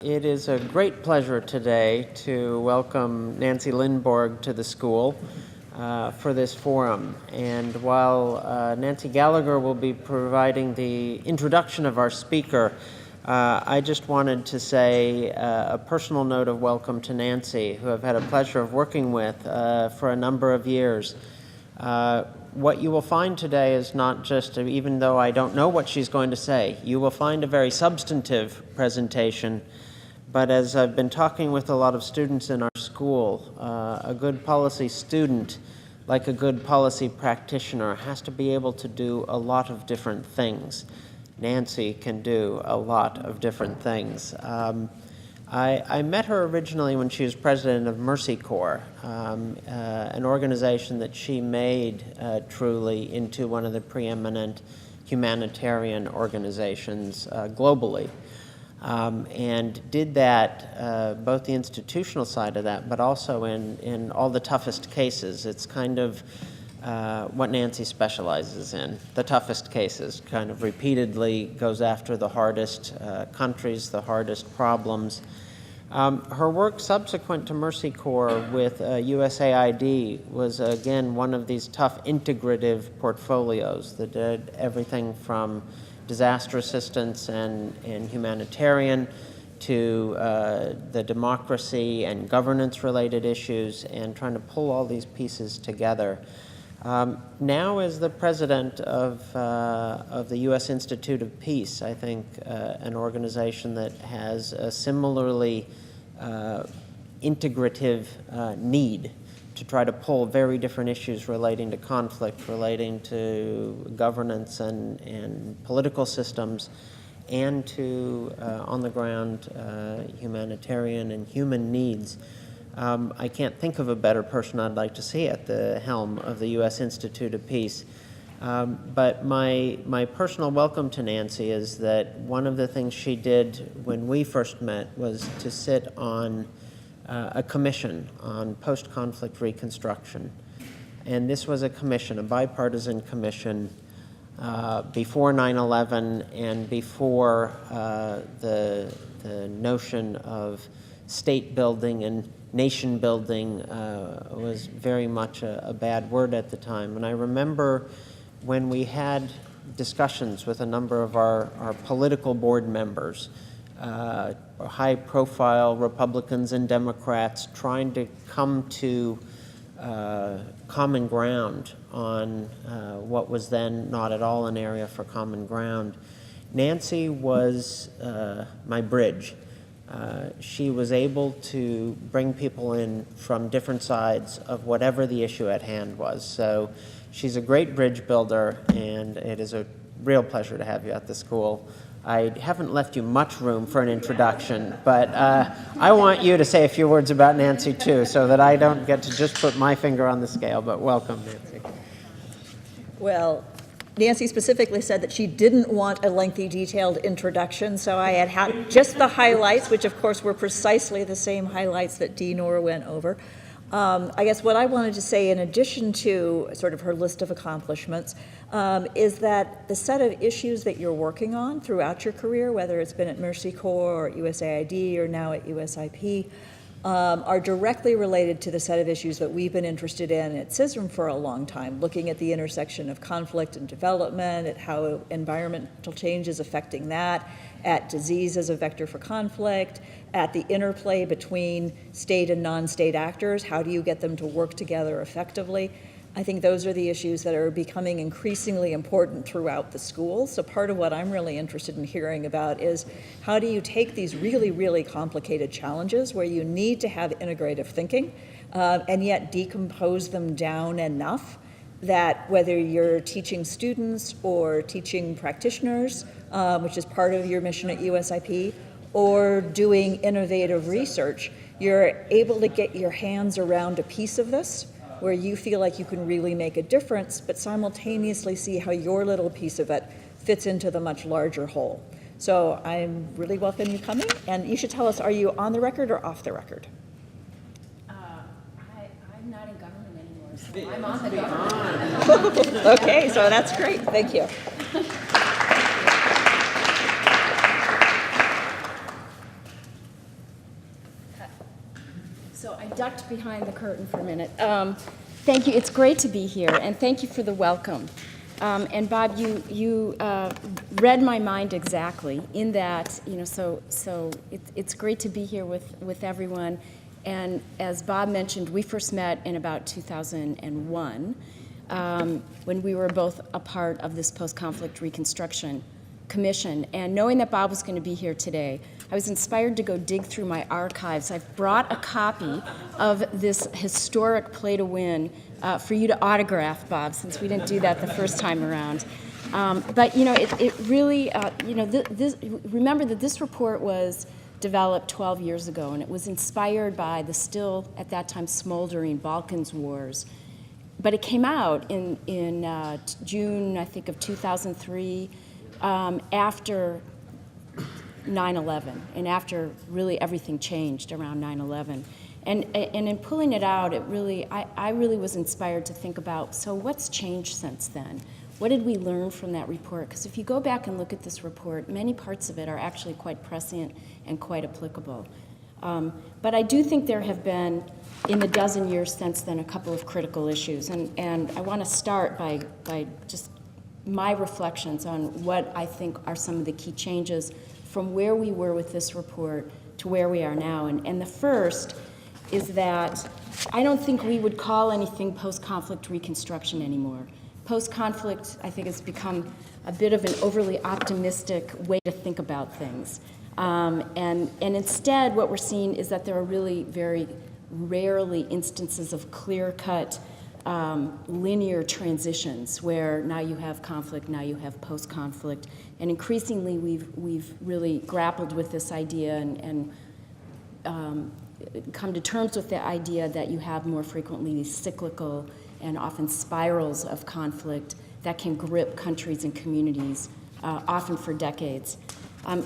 It is a great pleasure today to welcome Nancy Lindborg to the school for this forum. And while Nancy Gallagher will be providing the introduction of our speaker, I just wanted to say a personal note of welcome to Nancy, who I've had a pleasure of working with for a number of years. What you will find today is not just, even though I don't know what she's going to say, you will find a very substantive presentation. But as I've been talking with a lot of students in our school, a good policy student, like a good policy practitioner, has to be able to do a lot of different things. Nancy can do a lot of different things. I met her originally when she was president of Mercy Corps, an organization that she made truly into one of the preeminent humanitarian organizations globally. And did that, both the institutional side of that, but also in all the toughest cases. It's kind of what Nancy specializes in, the toughest cases, kind of repeatedly goes after the hardest countries, the hardest problems. Her work subsequent to Mercy Corps with USAID was, again, one of these tough integrative portfolios that did everything from disaster assistance and humanitarian to the democracy and governance-related issues, and trying to pull all these pieces together. Now as the president of the U.S. Institute of Peace, I think an organization that has a similarly integrative need to try to pull very different issues relating to conflict, relating to governance and political systems, and to on-the-ground humanitarian and human needs. I can't think of a better person I'd like to see at the helm of the U.S. Institute of Peace. But my personal welcome to Nancy is that one of the things she did when we first met was to sit on a commission on post-conflict reconstruction. And this was a commission, a bipartisan commission, before 9/11 and before the notion of state building and nation building was very much a bad word at the time. And I remember when we had discussions with a number of our political board members, high-profile Republicans and Democrats, trying to come to common ground on what was then not at all an area for common ground. Nancy was my bridge. She was able to bring people in from different sides of whatever the issue at hand was. So she's a great bridge builder, and it is a real pleasure to have you at the school. I haven't left you much room for an introduction, but I want you to say a few words about Nancy, too, so that I don't get to just put my finger on the scale, but welcome, Nancy. Well, Nancy specifically said that she didn't want a lengthy, detailed introduction, so I had just the highlights, which, of course, were precisely the same highlights that Dee Nora went over. I guess what I wanted to say, in addition to sort of her list of accomplishments, is that the set of issues that you're working on throughout your career, whether it's been at Mercy Corps or at USAID or now at USIP, are directly related to the set of issues that we've been interested in at CISRM for a long time, looking at the intersection of conflict and development, at how environmental change is affecting that, at disease as a vector for conflict, at the interplay between state and non-state actors. How do you get them to work together effectively? I think those are the issues that are becoming increasingly important throughout the school. So part of what I'm really interested in hearing about is how do you take these really, really complicated challenges where you need to have integrative thinking and yet decompose them down enough that whether you're teaching students or teaching practitioners, which is part of your mission at USIP, or doing innovative research, you're able to get your hands around a piece of this where you feel like you can really make a difference, but simultaneously see how your little piece of it fits into the much larger whole. So I'm really welcome you coming, and you should tell us, are you on the record or off the record? I'm not in government anymore, so I'm on the government. Okay, so that's great, thank you. So I ducked behind the curtain for a minute. Thank you. It's great to be here, and thank you for the welcome. And Bob, you read my mind exactly in that, so it's great to be here with everyone. And as Bob mentioned, we first met in about 2001 when we were both a part of this post-conflict reconstruction commission. And knowing that Bob was going to be here today, I was inspired to go dig through my archives. I've brought a copy of this historic Play to Win for you to autograph, Bob, since we didn't do that the first time around. But it really, remember that this report was developed 12 years ago, and it was inspired by the still, at that time, smoldering Balkans wars. But it came out in June, I think, of 2003, after 9/11, and after really everything changed around 9/11. And in pulling it out, I really was inspired to think about, so what's changed since then? What did we learn from that report? Because if you go back and look at this report, many parts of it are actually quite prescient and quite applicable. But I do think there have been, in the dozen years since then, a couple of critical issues. And I want to start by just my reflections on what I think are some of the key changes from where we were with this report to where we are now. And the first is that I don't think we would call anything post-conflict reconstruction anymore. Post-conflict, I think, has become a bit of an overly optimistic way to think about things. And instead, what we're seeing is that there are really very rarely instances of clear-cut linear transitions where now you have conflict, now you have post-conflict. And increasingly, we've really grappled with this idea and come to terms with the idea that you have more frequently these cyclical and often spirals of conflict that can grip countries and communities, often for decades.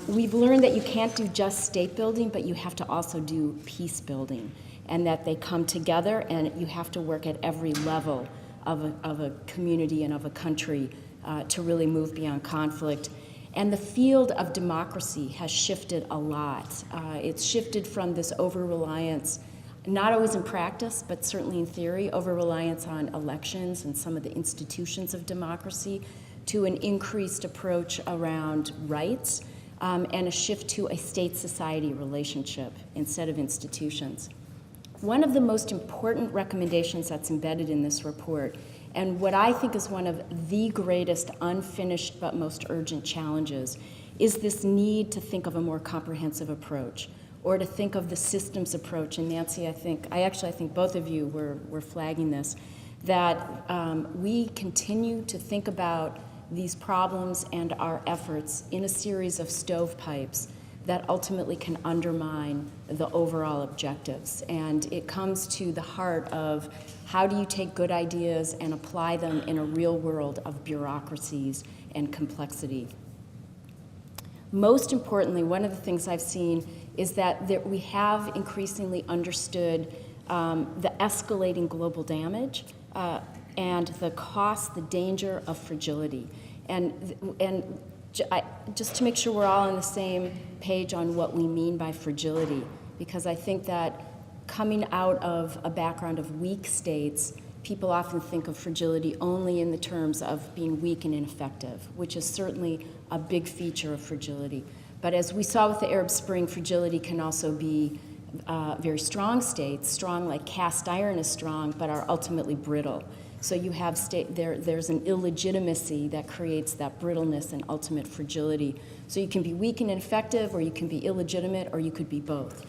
We've learned that you can't do just state building, but you have to also do peace building, and that they come together, and you have to work at every level of a community and of a country to really move beyond conflict. And the field of democracy has shifted a lot. It's shifted from this over-reliance, not always in practice, but certainly in theory, over-reliance on elections and some of the institutions of democracy, to an increased approach around rights, and a shift to a state-society relationship instead of institutions. One of the most important recommendations that's embedded in this report, and what I think is one of the greatest unfinished but most urgent challenges, is this need to think of a more comprehensive approach, or to think of the systems approach. And Nancy, I think both of you were flagging this, that we continue to think about these problems and our efforts in a series of stovepipes that ultimately can undermine the overall objectives. And it comes to the heart of how do you take good ideas and apply them in a real world of bureaucracies and complexity. Most importantly, one of the things I've seen is that we have increasingly understood the escalating global damage and the cost, the danger of fragility. And just to make sure we're all on the same page on what we mean by fragility, because I think that coming out of a background of weak states, people often think of fragility only in the terms of being weak and ineffective, which is certainly a big feature of fragility. But as we saw with the Arab Spring, fragility can also be very strong states, strong like cast iron is strong, but are ultimately brittle. So you have there's an illegitimacy that creates that brittleness and ultimate fragility. So you can be weak and ineffective, or you can be illegitimate, or you could be both.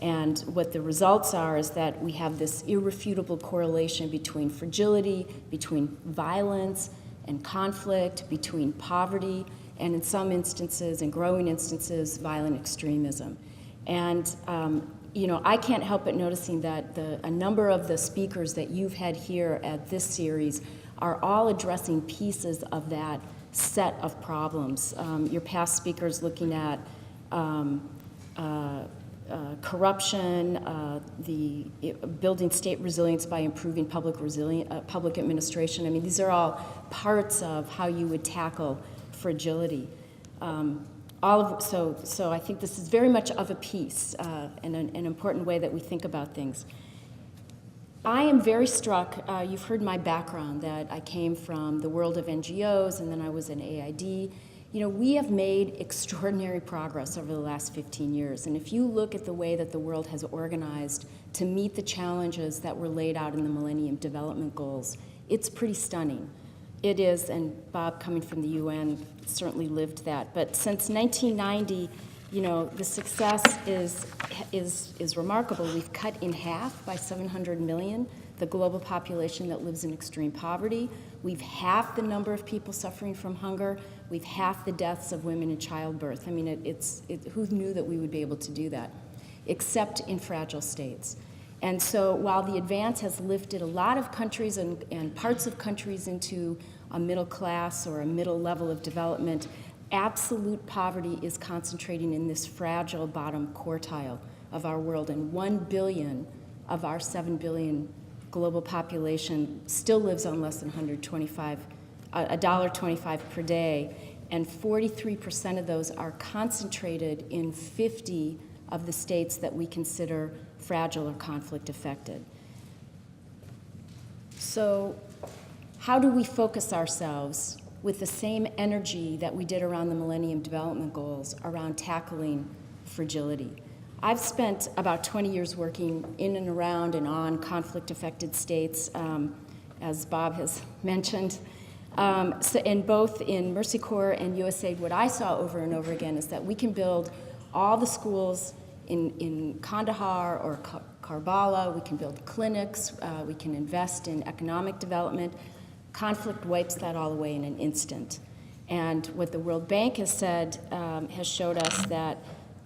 And what the results are is that we have this irrefutable correlation between fragility, between violence and conflict, between poverty, and in some instances, in growing instances, violent extremism. And I can't help but noticing that a number of the speakers that you've had here at this series are all addressing pieces of that set of problems. Your past speakers looking at corruption, the building state resilience by improving public administration. I mean, these are all parts of how you would tackle fragility. So I think this is very much of a piece and an important way that we think about things. I am very struck, you've heard my background, that I came from the world of NGOs and then I was in AID. You know, we have made extraordinary progress over the last 15 years. And if you look at the way that the world has organized to meet the challenges that were laid out in the Millennium Development Goals, it's pretty stunning. It is, and Bob, coming from the UN, certainly lived that. But since 1990, you know, the success is remarkable. We've cut in half by 700 million the global population that lives in extreme poverty. We've halved the number of people suffering from hunger. We've halved the deaths of women in childbirth. I mean, who knew that we would be able to do that, except in fragile states. And so while the advance has lifted a lot of countries and parts of countries into a middle class or a middle level of development, absolute poverty is concentrating in this fragile bottom quartile of our world, and 1 billion of our 7 billion global population still lives on less than $1.25 per day, and 43% of those are concentrated in 50 of the states that we consider fragile or conflict affected. So how do we focus ourselves with the same energy that we did around the Millennium Development Goals around tackling fragility? I've spent about 20 years working in and around and on conflict-affected states, as Bob has mentioned. And both in Mercy Corps and USAID, what I saw over and over again is that we can build all the schools in Kandahar or Karbala, we can build clinics, we can invest in economic development. Conflict wipes that all away in an instant. And what the World Bank has said has showed us that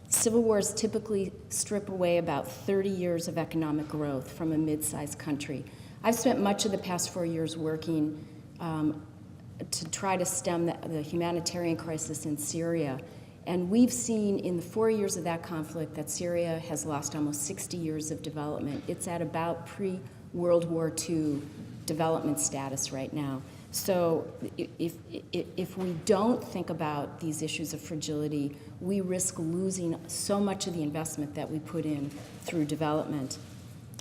civil wars typically strip away about 30 years of economic growth from a mid-sized country. I've spent much of the past 4 years working to try to stem the humanitarian crisis in Syria. And we've seen in the 4 years of that conflict that Syria has lost almost 60 years of development. It's at about pre-World War II development status right now. So if we don't think about these issues of fragility, we risk losing so much of the investment that we put in through development.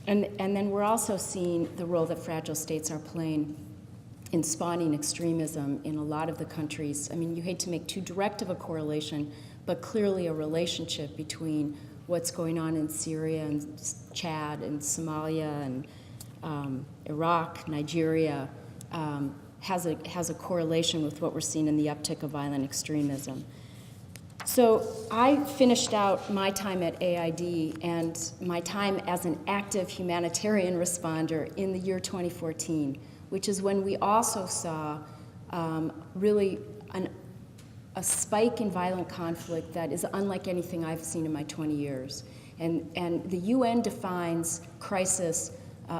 And then we're also seeing the role that fragile states are playing in spawning extremism in a lot of the countries. I mean, you hate to make too direct of a correlation, but clearly a relationship between what's going on in Syria and Chad and Somalia and Iraq, Nigeria, has a correlation with what we're seeing in the uptick of violent extremism. So I finished out my time at AID and my time as an active humanitarian responder in the year 2014, which is when we also saw really a spike in violent conflict that is unlike anything I've seen in my 20 years. And the UN defines crisis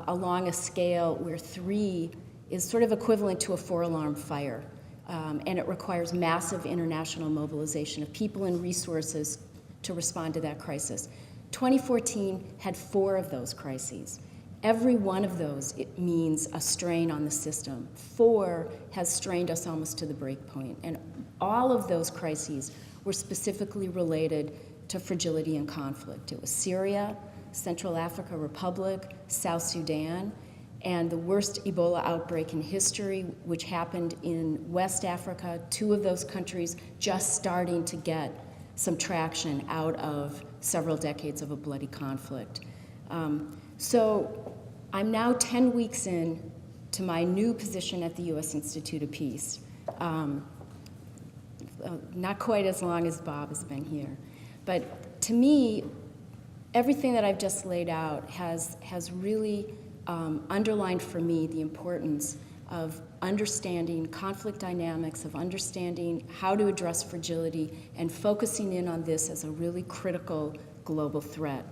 along a scale where 3 is sort of equivalent to a 4-alarm fire. And it requires massive international mobilization of people and resources to respond to that crisis. 2014 had 4 of those crises. Every one of those, it means a strain on the system. 4 has strained us almost to the break point. And all of those crises were specifically related to fragility and conflict. It was Syria, Central African Republic, South Sudan, and the worst Ebola outbreak in history, which happened in West Africa, 2 of those countries just starting to get some traction out of several decades of a bloody conflict. So I'm now 10 weeks in to my new position at the U.S. Institute of Peace. Not quite as long as Bob has been here. But to me, everything that I've just laid out has really underlined for me the importance of understanding conflict dynamics, of understanding how to address fragility, and focusing in on this as a really critical global threat.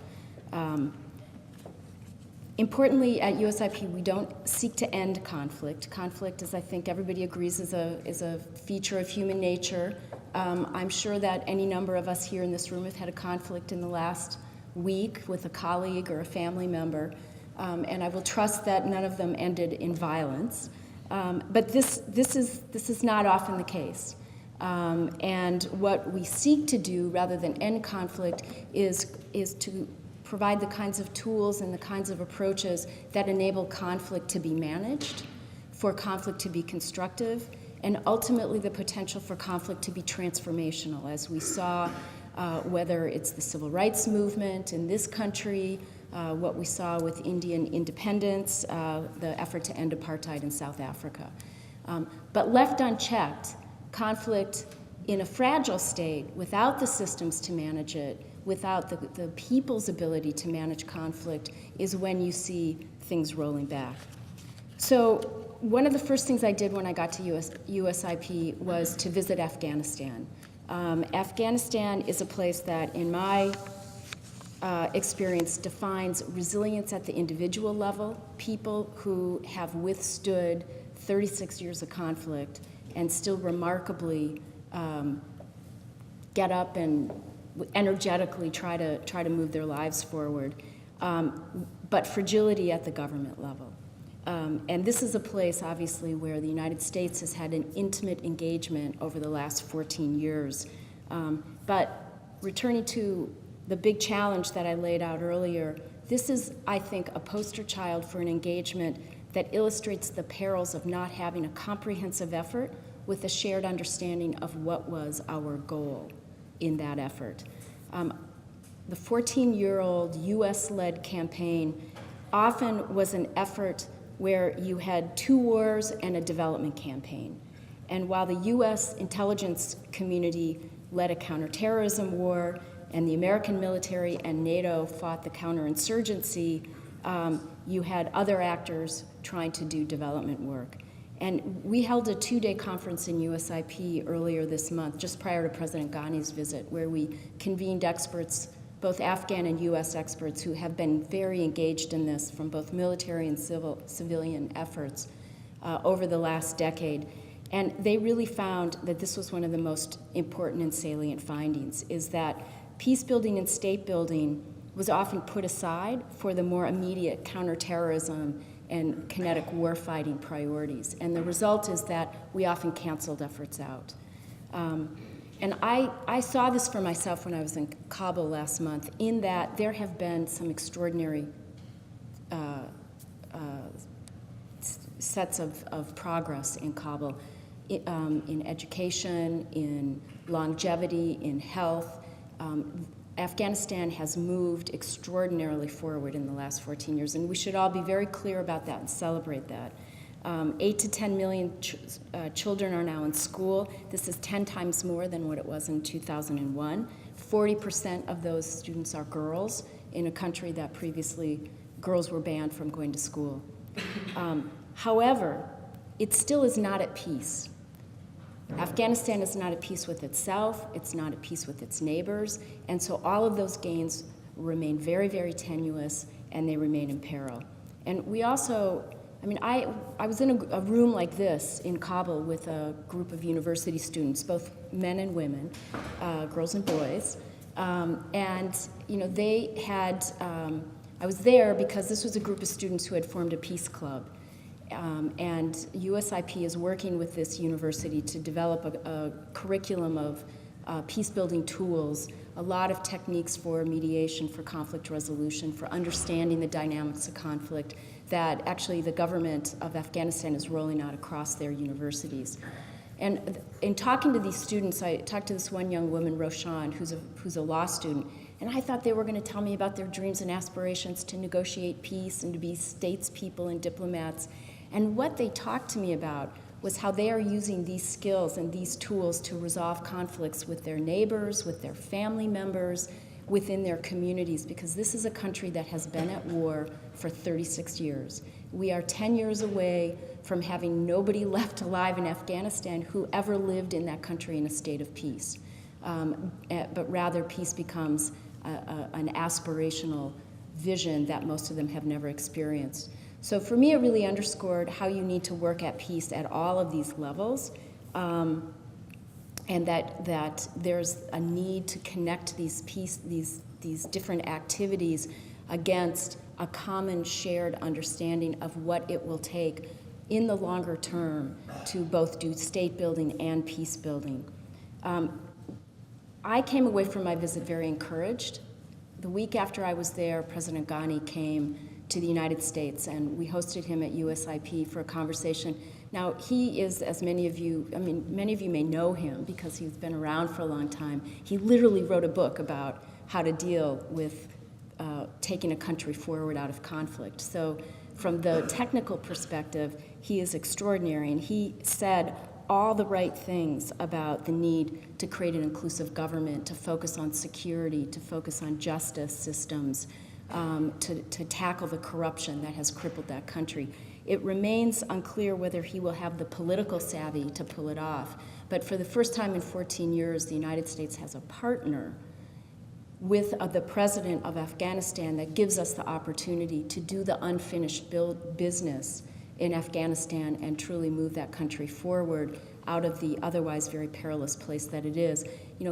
Importantly, at USIP, we don't seek to end conflict. Conflict, as I think everybody agrees, is a feature of human nature. I'm sure that any number of us here in this room have had a conflict in the last week with a colleague or a family member, and I will trust that none of them ended in violence. But this is not often the case. And what we seek to do, rather than end conflict, is to provide the kinds of tools and the kinds of approaches that enable conflict to be managed, for conflict to be constructive, and ultimately the potential for conflict to be transformational, as we saw, whether it's the civil rights movement in this country, what we saw with Indian independence, the effort to end apartheid in South Africa. But left unchecked, conflict in a fragile state, without the systems to manage it, without the people's ability to manage conflict, is when you see things rolling back. So one of the first things I did when I got to USIP was to visit Afghanistan. Afghanistan is a place that, in my experience, defines resilience at the individual level, people who have withstood 36 years of conflict and still remarkably get up and energetically try to move their lives forward, but fragility at the government level. And this is a place, obviously, where the United States has had an intimate engagement over the last 14 years. But returning to the big challenge that I laid out earlier, this is, I think, a poster child for an engagement that illustrates the perils of not having a comprehensive effort with a shared understanding of what was our goal in that effort. The 14-year-old US-led campaign often was an effort where you had 2 wars and a development campaign. And while the US intelligence community led a counterterrorism war, and the American military and NATO fought the counterinsurgency, you had other actors trying to do development work. And we held a 2-day conference in USIP earlier this month, just prior to President Ghani's visit, where we convened experts, both Afghan and US experts, who have been very engaged in this from both military and civilian efforts over the last decade. And they really found that this was one of the most important and salient findings, is that peace building and state building was often put aside for the more immediate counterterrorism and kinetic warfighting priorities. And the result is that we often canceled efforts out. And I saw this for myself when I was in Kabul last month, in that there have been some extraordinary sets of progress in Kabul, in education, in longevity, in health. Afghanistan has moved extraordinarily forward in the last 14 years, and we should all be very clear about that and celebrate that. 8 to 10 million children are now in school. This is 10 times more than what it was in 2001. 40% of those students are girls in a country that previously girls were banned from going to school. However, it still is not at peace. Afghanistan is not at peace with itself, it's not at peace with its neighbors, and so all of those gains remain very, very tenuous, and they remain in peril. And we also, I was in a room like this in Kabul with a group of university students, both men and women, girls and boys, and they had, I was there because this was a group of students who had formed a peace club. And USIP is working with this university to develop a curriculum of peace-building tools, a lot of techniques for mediation, for conflict resolution, for understanding the dynamics of conflict that actually the government of Afghanistan is rolling out across their universities. And in talking to these students, I talked to this one young woman, Roshan, who's a law student, and I thought they were going to tell me about their dreams and aspirations to negotiate peace and to be statespeople and diplomats. And what they talked to me about was how they are using these skills and these tools to resolve conflicts with their neighbors, with their family members, within their communities, because this is a country that has been at war for 36 years. We are 10 years away from having nobody left alive in Afghanistan who ever lived in that country in a state of peace. But rather, peace becomes an aspirational vision that most of them have never experienced. So for me, it really underscored how you need to work at peace at all of these levels, and that there's a need to connect these different activities against a common shared understanding of what it will take in the longer term to both do state building and peace building. I came away from my visit very encouraged. The week after I was there, President Ghani came to the United States, and we hosted him at USIP for a conversation. Now, he is, as many of you may know him because he's been around for a long time. He literally wrote a book about how to deal with taking a country forward out of conflict. So from the technical perspective, he is extraordinary, and he said all the right things about the need to create an inclusive government, to focus on security, to focus on justice systems, to tackle the corruption that has crippled that country. It remains unclear whether he will have the political savvy to pull it off, but for the first time in 14 years, the United States has a partner with the president of Afghanistan that gives us the opportunity to do the unfinished business in Afghanistan and truly move that country forward out of the otherwise very perilous place that it is.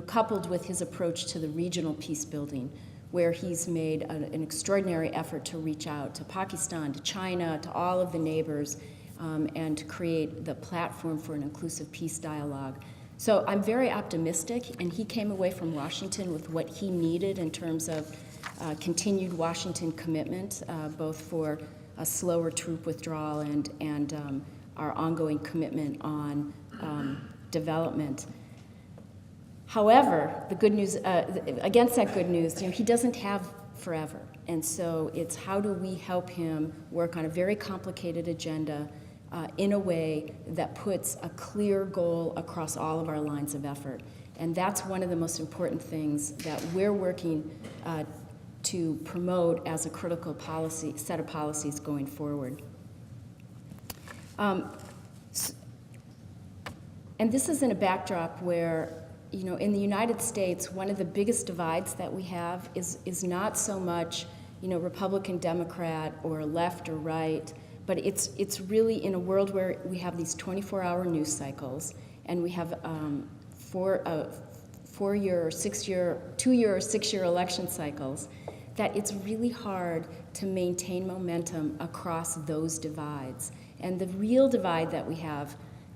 Coupled with his approach to the regional peace building, where he's made an extraordinary effort to reach out to Pakistan, to China, to all of the neighbors, and to create the platform for an inclusive peace dialogue. So I'm very optimistic, and he came away from Washington with what he needed in terms of continued Washington commitment, both for a slower troop withdrawal and our ongoing commitment on development. However, the good news, against that good news, he doesn't have forever. And so it's how do we help him work on a very complicated agenda in a way that puts a clear goal across all of our lines of effort. And that's one of the most important things that we're working to promote as a critical set of policies going forward. And this is in a backdrop where, in the United States, one of the biggest divides that we have is not so much, Republican, Democrat, or left or right, but it's really in a world where we have these 24-hour news cycles, and we have 4-year or 6-year, 2-year or 6-year election cycles, that it's really hard to maintain momentum across those divides. And the real divide that we have,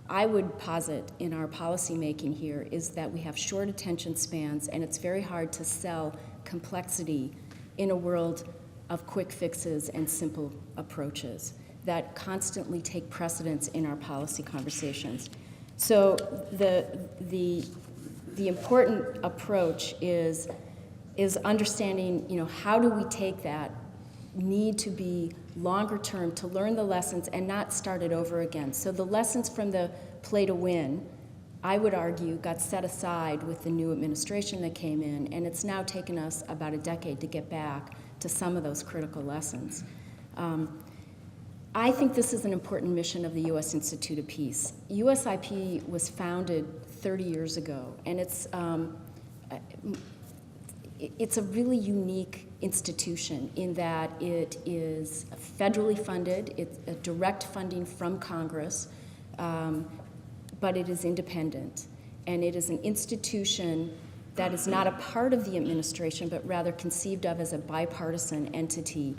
I would posit in our policymaking here, is that we have short attention spans, and it's very hard to sell complexity in a world of quick fixes and simple approaches that constantly take precedence in our policy conversations. So the important approach is understanding, how do we take that need to be longer term to learn the lessons and not start it over again. So the lessons from the play to win, I would argue, got set aside with the new administration that came in, and it's now taken us about a decade to get back to some of those critical lessons. I think this is an important mission of the U.S. Institute of Peace. USIP was founded 30 years ago, and it's a really unique institution in that it is federally funded, it's a direct funding from Congress, but it is independent. And it is an institution that is not a part of the administration, but rather conceived of as a bipartisan entity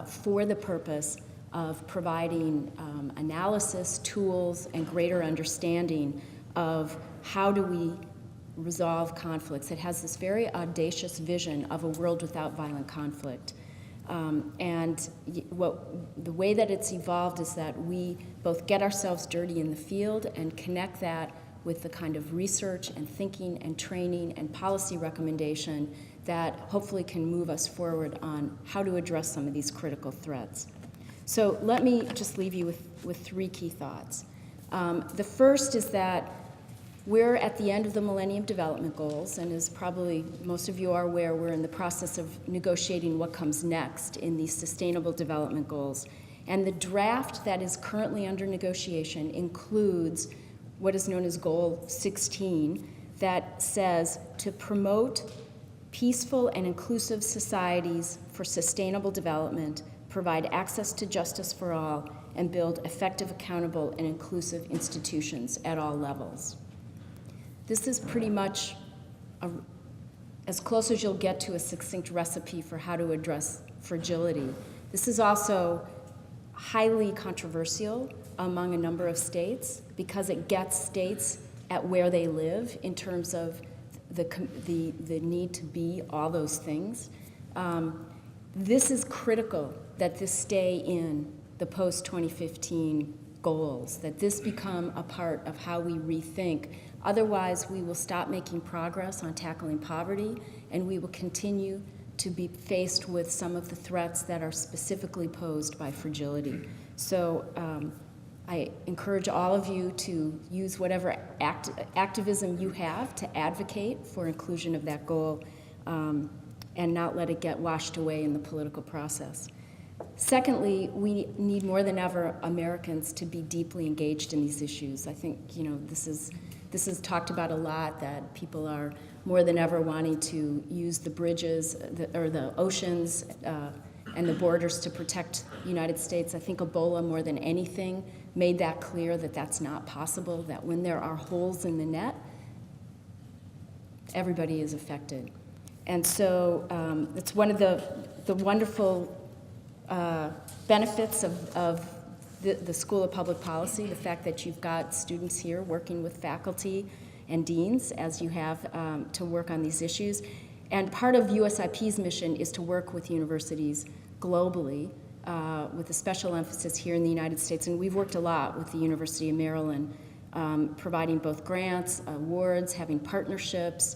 for the purpose of providing analysis, tools, and greater understanding of how do we resolve conflicts. It has this very audacious vision of a world without violent conflict. And the way that it's evolved is that we both get ourselves dirty in the field and connect that with the kind of research and thinking and training and policy recommendation that hopefully can move us forward on how to address some of these critical threats. So let me just leave you with 3 key thoughts. The first is that we're at the end of the Millennium Development Goals, and as probably most of you are aware, we're in the process of negotiating what comes next in these Sustainable Development Goals. And the draft that is currently under negotiation includes what is known as Goal 16, that says to promote peaceful and inclusive societies for sustainable development, provide access to justice for all, and build effective, accountable, and inclusive institutions at all levels. This is pretty much as close as you'll get to a succinct recipe for how to address fragility. This is also highly controversial among a number of states because it gets states at where they live in terms of the need to be all those things. This is critical that this stay in the post-2015 goals, that this become a part of how we rethink. Otherwise, we will stop making progress on tackling poverty, and we will continue to be faced with some of the threats that are specifically posed by fragility. So I encourage all of you to use whatever activism you have to advocate for inclusion of that goal, and not let it get washed away in the political process. Secondly, we need more than ever Americans to be deeply engaged in these issues. I think this is talked about a lot, that people are more than ever wanting to use the bridges or the oceans and the borders to protect the United States. I think Ebola, more than anything, made that clear that that's not possible, that when there are holes in the net, everybody is affected. And so it's one of the wonderful benefits of the School of Public Policy, the fact that you've got students here working with faculty and deans as you have to work on these issues. And part of USIP's mission is to work with universities globally with a special emphasis here in the United States. And we've worked a lot with the University of Maryland, providing both grants, awards, having partnerships.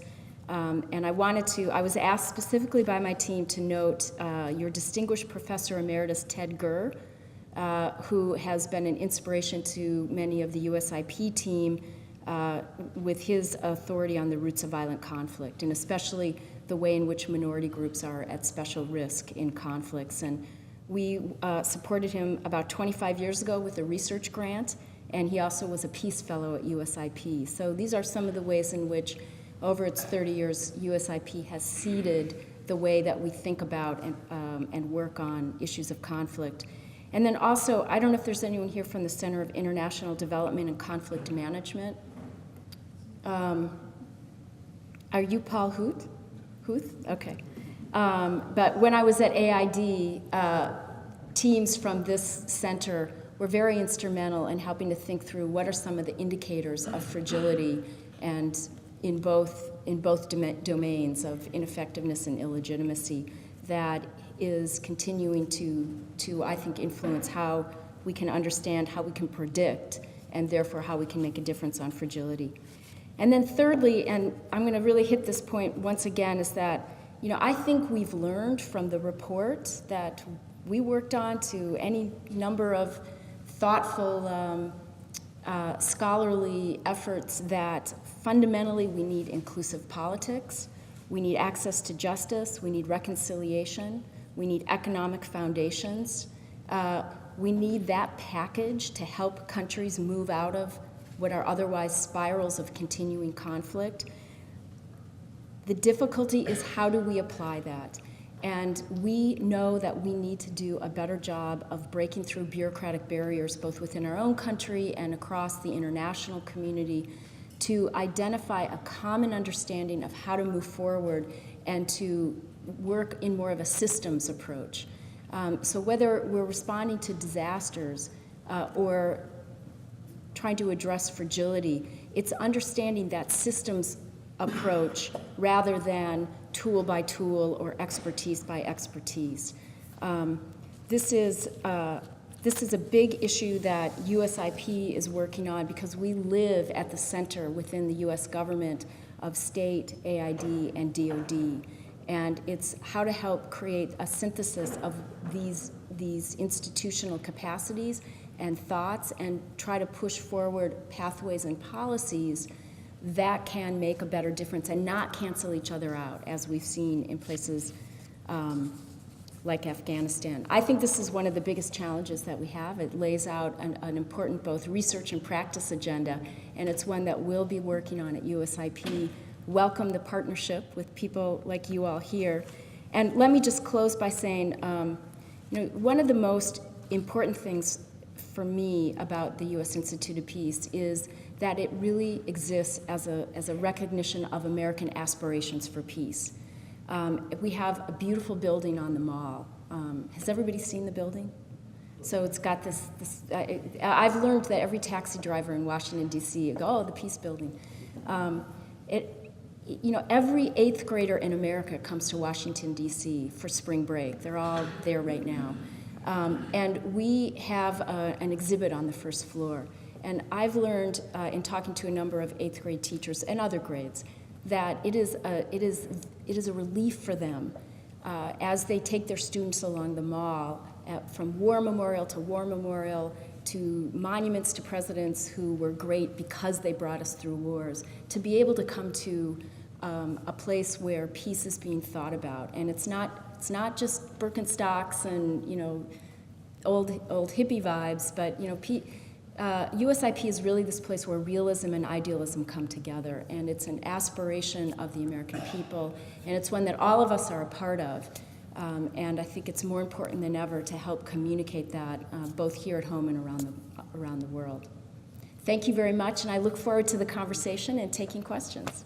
And I was asked specifically by my team to note your distinguished Professor Emeritus Ted Gurr, who has been an inspiration to many of the USIP team with his authority on the roots of violent conflict, and especially the way in which minority groups are at special risk in conflicts. And we supported him about 25 years ago with a research grant, and he also was a Peace Fellow at USIP. So these are some of the ways in which, over its 30 years, USIP has seeded the way that we think about and work on issues of conflict. And then also, I don't know if there's anyone here from the Center of International Development and Conflict Management. Are you Paul Huth? Okay. But when I was at AID, teams from this center were very instrumental in helping to think through what are some of the indicators of fragility and in both domains of ineffectiveness and illegitimacy that is continuing to I think, influence how we can understand, how we can predict, and therefore how we can make a difference on fragility. And then thirdly, and I'm going to really hit this point once again, is that I think we've learned from the report that we worked on to any number of thoughtful scholarly efforts that fundamentally we need inclusive politics, we need access to justice, we need reconciliation, we need economic foundations. We need that package to help countries move out of what are otherwise spirals of continuing conflict. The difficulty is, how do we apply that? And we know that we need to do a better job of breaking through bureaucratic barriers, both within our own country and across the international community, to identify a common understanding of how to move forward and to work in more of a systems approach. So whether we're responding to disasters or trying to address fragility, it's understanding that systems approach rather than tool by tool or expertise by expertise. This is a big issue that USIP is working on because we live at the center within the US government of state, AID, and DOD. And it's how to help create a synthesis of these institutional capacities and thoughts and try to push forward pathways and policies that can make a better difference and not cancel each other out, as we've seen in places like Afghanistan. I think this is one of the biggest challenges that we have. It lays out an important both research and practice agenda, and it's one that we'll be working on at USIP. Welcome the partnership with people like you all here. And let me just close by saying, one of the most important things for me about the U.S. Institute of Peace is that it really exists as a recognition of American aspirations for peace. We have a beautiful building on the Mall. Has everybody seen the building? So it's got I've learned that every taxi driver in Washington, D.C., go, oh, the Peace Building. Every 8th grader in America comes to Washington, D.C. for spring break. They're all there right now. And we have an exhibit on the first floor. And I've learned in talking to a number of 8th grade teachers and other grades that it is a relief for them as they take their students along the mall from war memorial to monuments to presidents who were great because they brought us through wars, to be able to come to a place where peace is being thought about. And it's not just Birkenstocks and old hippie vibes, but USIP is really this place where realism and idealism come together, and it's an aspiration of the American people, and it's one that all of us are a part of. And I think it's more important than ever to help communicate that both here at home and around the world. Thank you very much, and I look forward to the conversation and taking questions.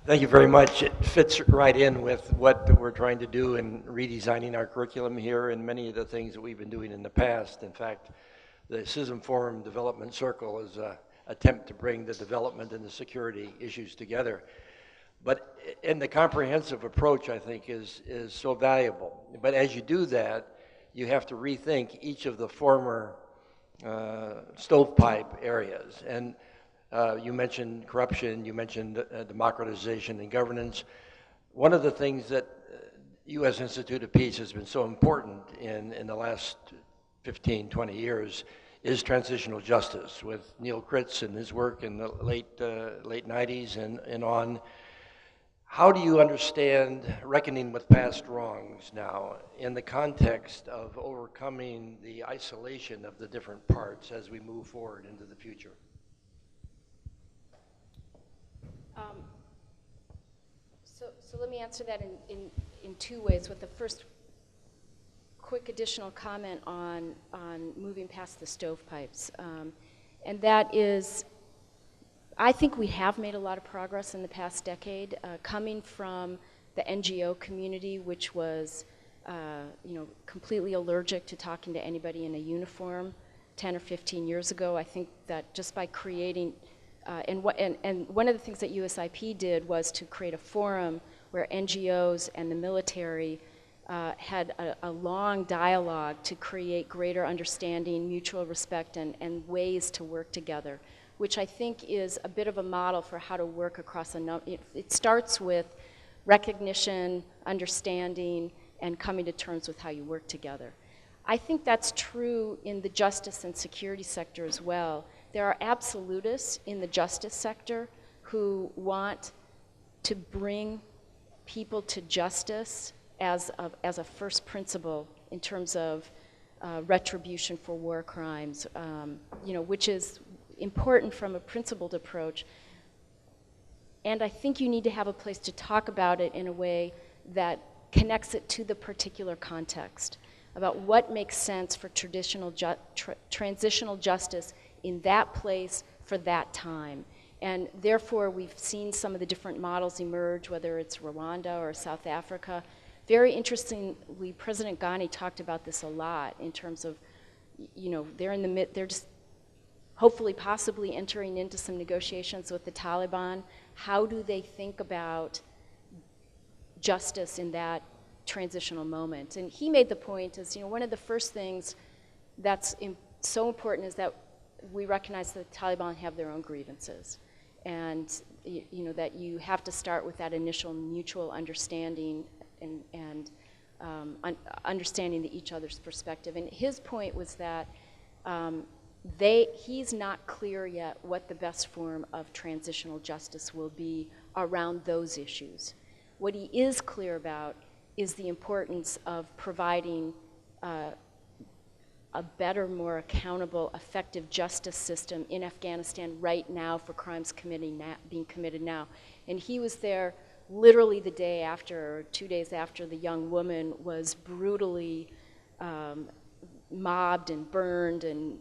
Thank you very much. It fits right in with what we're trying to do in redesigning our curriculum here and many of the things that we've been doing in the past. In fact, the CISM Forum Development Circle is an attempt to bring the development and the security issues together. But in the comprehensive approach, I think, is so valuable. But as you do that, you have to rethink each of the former stovepipe areas. And you mentioned corruption, you mentioned democratization and governance. One of the things that U.S. Institute of Peace has been so important in the last 15, 20 years is transitional justice, with Neil Kritz and his work in the late 90s and on. How do you understand reckoning with past wrongs now in the context of overcoming the isolation of the different parts as we move forward into the future? So let me answer that in two ways. With the first quick additional comment on moving past the stovepipes. And that is, I think we have made a lot of progress in the past decade, coming from the NGO community, which was completely allergic to talking to anybody in a uniform 10 or 15 years ago. I think that just by creating, and one of the things that USIP did was to create a forum where NGOs and the military had a long dialogue to create greater understanding, mutual respect, and ways to work together, which I think is a bit of a model for how to work across a number. It starts with recognition, understanding, and coming to terms with how you work together. I think that's true in the justice and security sector as well. There are absolutists in the justice sector who want to bring people to justice as a first principle in terms of retribution for war crimes, which is important from a principled approach. And I think you need to have a place to talk about it in a way that connects it to the particular context, about what makes sense for traditional transitional justice in that place for that time. And therefore, we've seen some of the different models emerge, whether it's Rwanda or South Africa. Very interestingly, President Ghani talked about this a lot in terms of, they're just hopefully possibly entering into some negotiations with the Taliban. How do they think about justice in that transitional moment? And he made the point is, one of the first things that's so important is that we recognize that the Taliban have their own grievances. And that you have to start with that initial mutual understanding and understanding each other's perspective. And his point was that he's not clear yet what the best form of transitional justice will be around those issues. What he is clear about is the importance of providing a better, more accountable, effective justice system in Afghanistan right now for crimes being committed now. And he was there literally the day after, or 2 days after, the young woman was brutally mobbed and burned and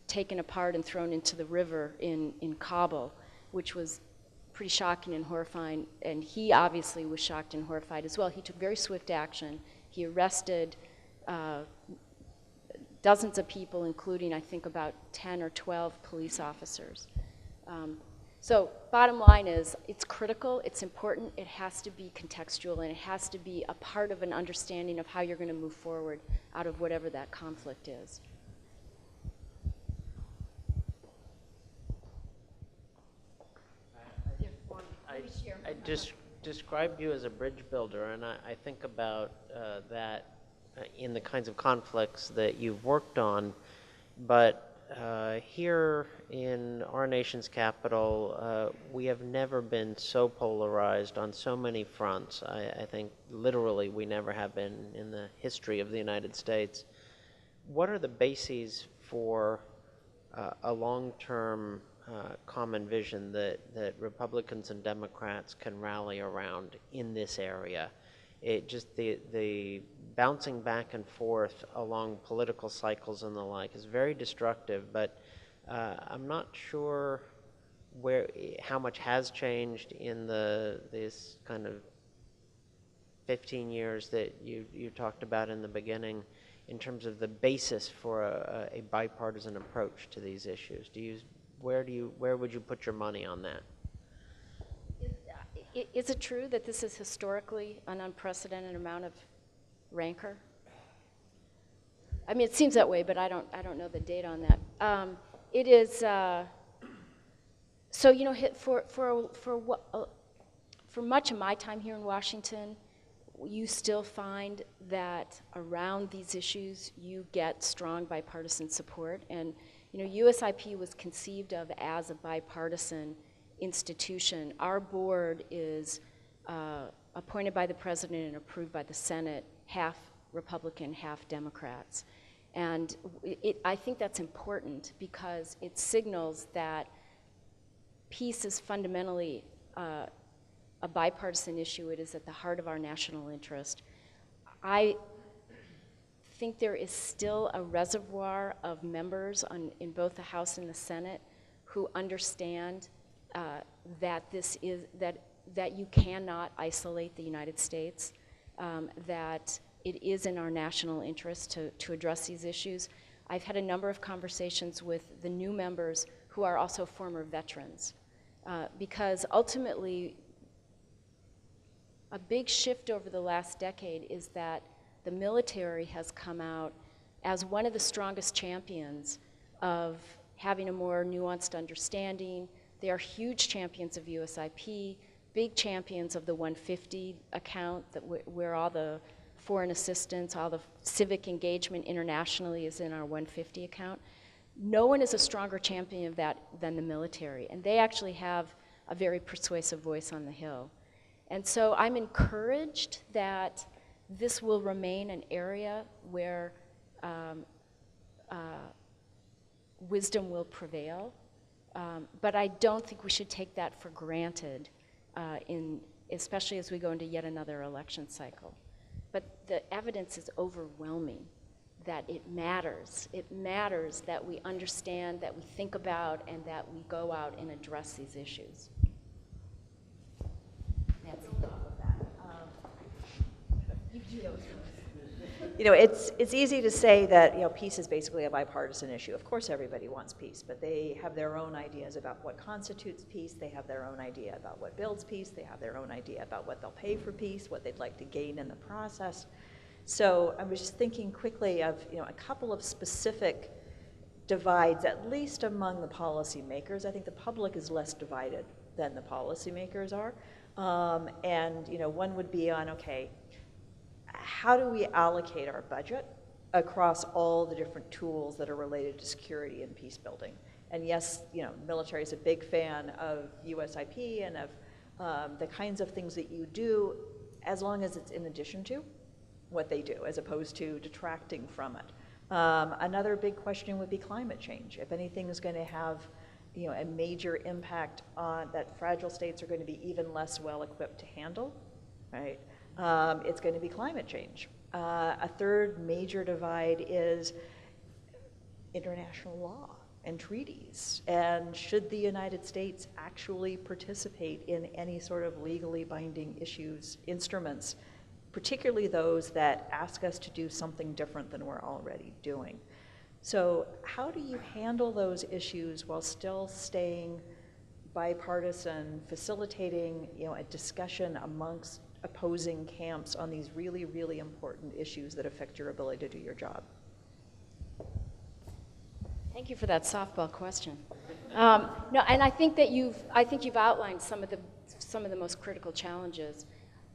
taken apart and thrown into the river in Kabul, which was pretty shocking and horrifying, and he obviously was shocked and horrified as well. He took very swift action. He arrested dozens of people, including, I think, about 10 or 12 police officers. So bottom line is, it's critical, it's important, it has to be contextual, and it has to be a part of an understanding of how you're going to move forward out of whatever that conflict is. I just described you as a bridge builder, and I think about that in the kinds of conflicts that you've worked on. But here in our nation's capital, we have never been so polarized on so many fronts. I think literally we never have been in the history of the United States. What are the bases for a long-term common vision that Republicans and Democrats can rally around in this area? It just the bouncing back and forth along political cycles and the like is very destructive, but I'm not sure how much has changed in this kind of 15 years that you talked about in the beginning in terms of the basis for a bipartisan approach to these issues. Where would you put your money on that? Is it true that this is historically an unprecedented amount of rancor? I mean, it seems that way, but I don't know the data on that. It is so, you know, for much of my time here in Washington, you still find that around these issues you get strong bipartisan support, and you know, USIP was conceived of as a bipartisan institution. Our board is appointed by the president and approved by the Senate, half Republican, half Democrats. And I think that's important because it signals that peace is fundamentally a bipartisan issue. It is at the heart of our national interest. I think there is still a reservoir of members in both the House and the Senate who understand that that you cannot isolate the United States, that it is in our national interest to address these issues. I've had a number of conversations with the new members who are also former veterans, because ultimately a big shift over the last decade is that the military has come out as one of the strongest champions of having a more nuanced understanding. They are huge champions of USIP, big champions of the 150 account, where all the foreign assistance, all the civic engagement internationally is in our 150 account. No one is a stronger champion of that than the military, and they actually have a very persuasive voice on the Hill. And so I'm encouraged that this will remain an area where wisdom will prevail, but I don't think we should take that for granted, especially as we go into yet another election cycle. But the evidence is overwhelming that it matters. It matters that we understand, that we think about, and that we go out and address these issues. You know, it's easy to say that, you know, peace is basically a bipartisan issue. Of course everybody wants peace, but they have their own ideas about what constitutes peace. They have their own idea about what builds peace. They have their own idea about what they'll pay for peace, what they'd like to gain in the process. So I was just thinking quickly of, you know, a couple of specific divides, at least among the policymakers. I think the public is less divided than the policymakers are. And, you know, one would be on, okay, how do we allocate our budget across all the different tools that are related to security and peace building? And yes, you know, military is a big fan of USIP and of the kinds of things that you do, as long as it's in addition to what they do, as opposed to detracting from it. Another big question would be climate change. If anything is going to have, you know, a major impact on that, fragile states are going to be even less well equipped to handle, right? It's going to be climate change. A third major divide is international law. and treaties? And should the United States actually participate in any sort of legally binding instruments, particularly those that ask us to do something different than we're already doing? So how do you handle those issues while still staying bipartisan, facilitating, a discussion amongst opposing camps on these really, really important issues that affect your ability to do your job? Thank you for that softball question. No, and I think you've outlined some of the most critical challenges.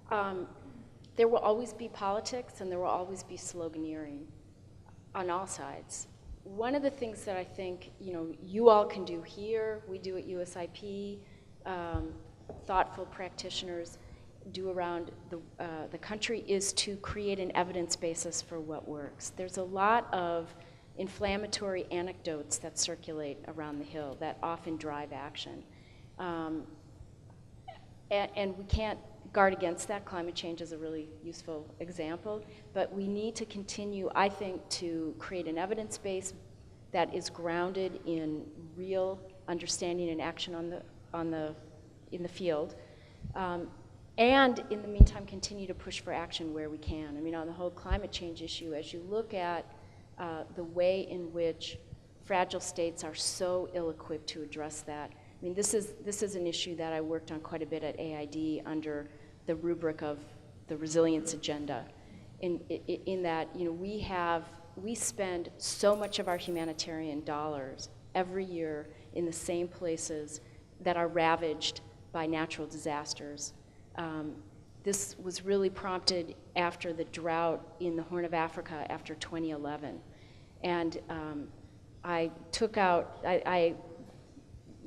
There will always be politics, and there will always be sloganeering on all sides. One of the things that I think you all can do here, we do at USIP, thoughtful practitioners do around the country, is to create an evidence basis for what works. There's a lot of inflammatory anecdotes that circulate around the Hill that often drive action. And we can't guard against that. Climate change is a really useful example. But we need to continue, I think, to create an evidence base that is grounded in real understanding and action in the field. And in the meantime, continue to push for action where we can. I mean, on the whole climate change issue, as you look at the way in which fragile states are so ill-equipped to address that. I mean, this is an issue that I worked on quite a bit at AID under the rubric of the resilience agenda. In that, we spend so much of our humanitarian dollars every year in the same places that are ravaged by natural disasters. This was really prompted after the drought in the Horn of Africa after 2011. And I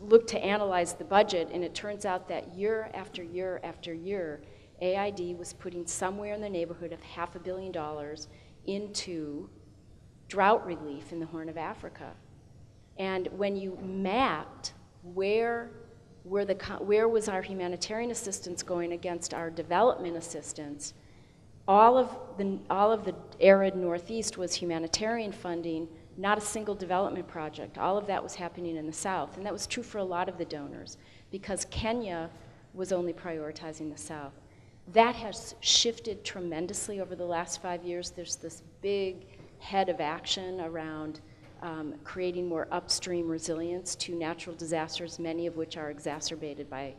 looked to analyze the budget, and it turns out that year after year after year, AID was putting somewhere in the neighborhood of $500 million into drought relief in the Horn of Africa. And when you mapped where was our humanitarian assistance going against our development assistance, all of the arid Northeast was humanitarian funding, not a single development project. All of that was happening in the South, and that was true for a lot of the donors, because Kenya was only prioritizing the South. That has shifted tremendously over the last 5 years. There's this big head of action around creating more upstream resilience to natural disasters, many of which are exacerbated by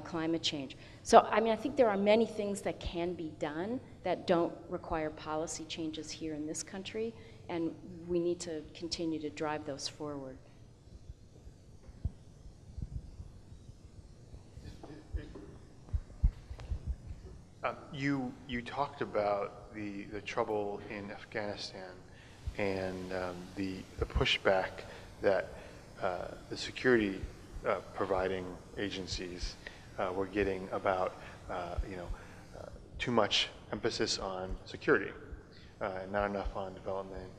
climate change. So, I mean, I think there are many things that can be done that don't require policy changes here in this country, and we need to continue to drive those forward. You talked about the trouble in Afghanistan and the pushback that the security providing agencies were getting about too much emphasis on security, not enough on development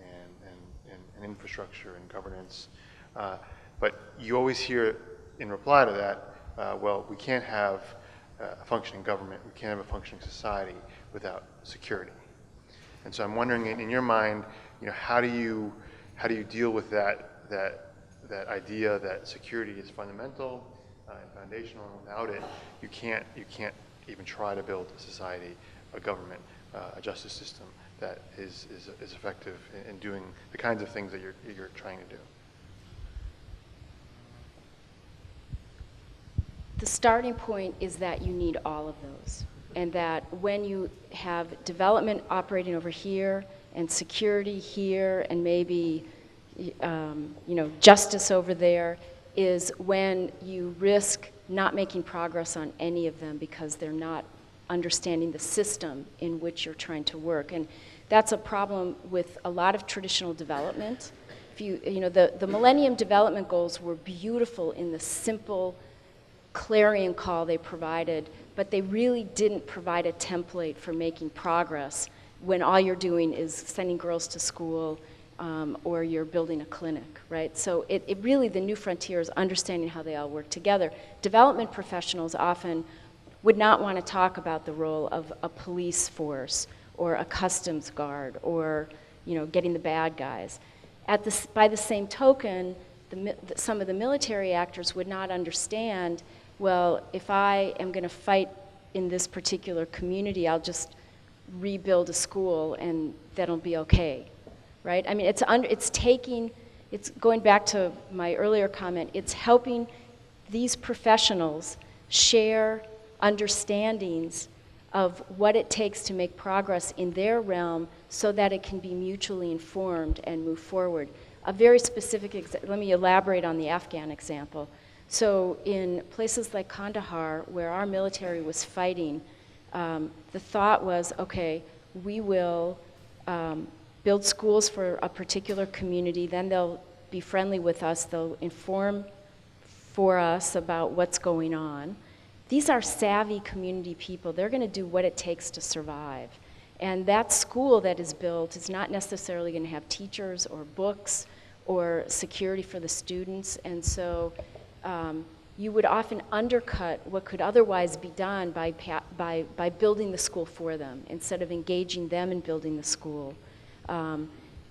and infrastructure and governance. But you always hear in reply to that, well, we can't have a functioning government, we can't have a functioning society without security. And so I'm wondering, in your mind, how do you deal with that idea that security is fundamental and foundational, and without it, you can't even try to build a society, a government, a justice system that is effective in doing the kinds of things that you're trying to do. The starting point is that you need all of those, and that when you have development operating over here and security here and maybe justice over there, is when you risk not making progress on any of them because they're not understanding the system in which you're trying to work. And that's a problem with a lot of traditional development. The Millennium Development Goals were beautiful in the simple clarion call they provided, but they really didn't provide a template for making progress when all you're doing is sending girls to school or you're building a clinic, right? So it really, the new frontier is understanding how they all work together. Development professionals often would not want to talk about the role of a police force or a customs guard or getting the bad guys. By the same token, some of the military actors would not understand, well, if I am going to fight in this particular community, I'll just rebuild a school and that'll be okay, right? I mean, it's going back to my earlier comment, it's helping these professionals share understandings of what it takes to make progress in their realm so that it can be mutually informed and move forward. A very specific, let me elaborate on the Afghan example. So in places like Kandahar, where our military was fighting, the thought was, okay, we will build schools for a particular community, then they'll be friendly with us, they'll inform for us about what's going on. These are savvy community people. They're going to do what it takes to survive. And that school that is built is not necessarily going to have teachers or books or security for the students. And so you would often undercut what could otherwise be done by building the school for them instead of engaging them in building the school,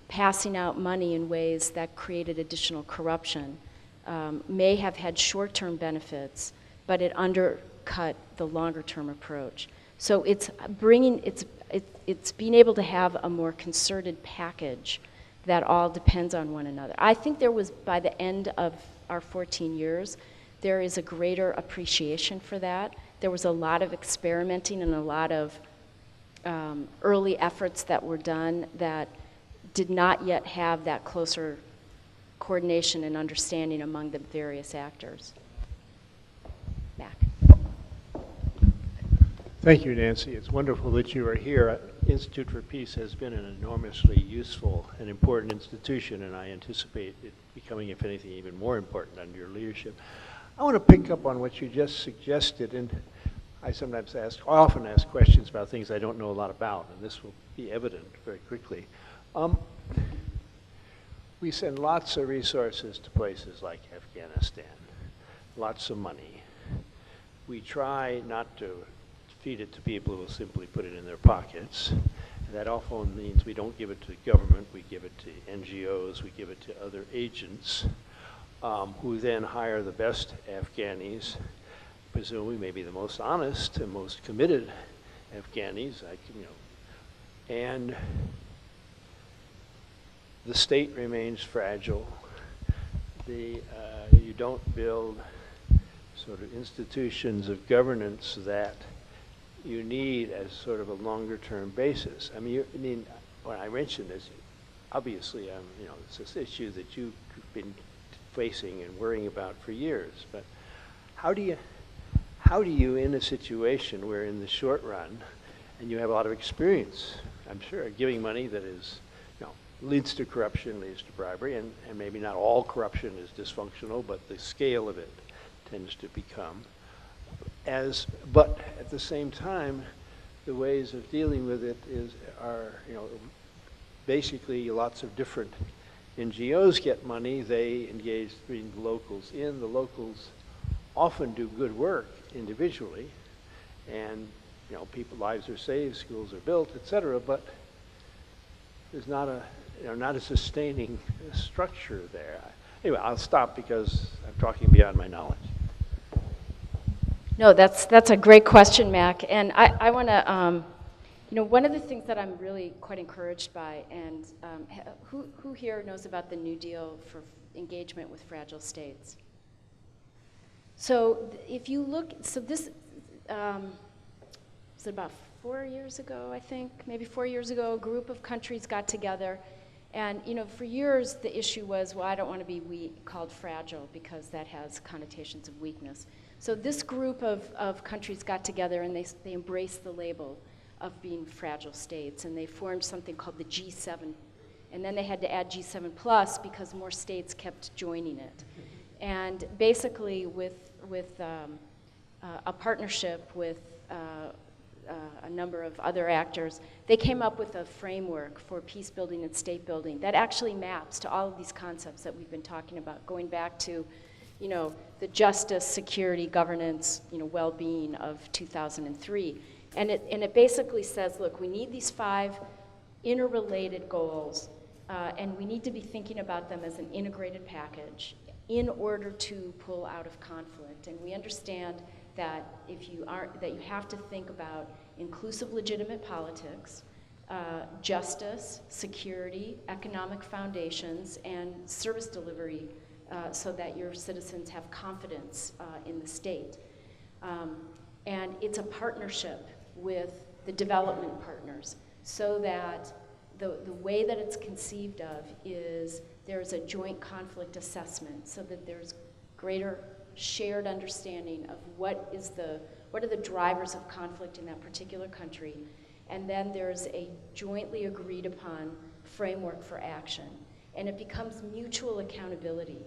passing out money in ways that created additional corruption. May have had short-term benefits, but it undercut the longer-term approach. So it's being able to have a more concerted package that all depends on one another. I think there was, by the end of our 14 years, there is a greater appreciation for that. There was a lot of experimenting and a lot of early efforts that were done that did not yet have that closer coordination and understanding among the various actors. Mac. Thank you, Nancy. It's wonderful that you are here. Institute for Peace has been an enormously useful and important institution, and I anticipate it becoming, if anything, even more important under your leadership. I want to pick up on what you just suggested, and I often ask questions about things I don't know a lot about, and this will be evident very quickly. We send lots of resources to places like Afghanistan, lots of money. We try not to feed it to people who will simply put it in their pockets. And that often means we don't give it to the government, we give it to NGOs, we give it to other agents who then hire the best Afghanis, presumably maybe the most honest and most committed Afghanis, and the state remains fragile. You don't build sort of institutions of governance that you need as sort of a longer-term basis. I mean, when I mentioned this, obviously, it's this issue that you've been facing and worrying about for years. But how do you, in a situation where in the short run, and you have a lot of experience, I'm sure, giving money that is, leads to corruption, leads to bribery, and maybe not all corruption is dysfunctional, but the scale of it tends to become. But at the same time, the ways of dealing with it are basically lots of different NGOs get money, they engage bring the locals in. The locals often do good work individually, and people's lives are saved, schools are built, etc. But there's not a sustaining structure there. Anyway, I'll stop because I'm talking beyond my knowledge. No, that's a great question, Mac. And I want to, one of the things that I'm really quite encouraged by, and who here knows about the New Deal for engagement with fragile states? So if you look, this, was it about 4 years ago, I think, maybe 4 years ago, a group of countries got together. And for years the issue was, well, I don't want to be called fragile because that has connotations of weakness. So this group of countries got together and they embraced the label of being fragile states, and they formed something called the G7. And then they had to add G7 plus because more states kept joining it. And basically with a partnership with a number of other actors, they came up with a framework for peace building and state building that actually maps to all of these concepts that we've been talking about, going back to the justice, security, governance, well-being of 2003. And it basically says, look, we need these 5 interrelated goals, and we need to be thinking about them as an integrated package. in order to pull out of conflict. And we understand that that you have to think about inclusive, legitimate politics, justice, security, economic foundations, and service delivery so that your citizens have confidence in the state. And it's a partnership with the development partners so that the way that it's conceived of is there's a joint conflict assessment so that there's greater shared understanding of what are the drivers of conflict in that particular country, and then there's a jointly agreed upon framework for action. And it becomes mutual accountability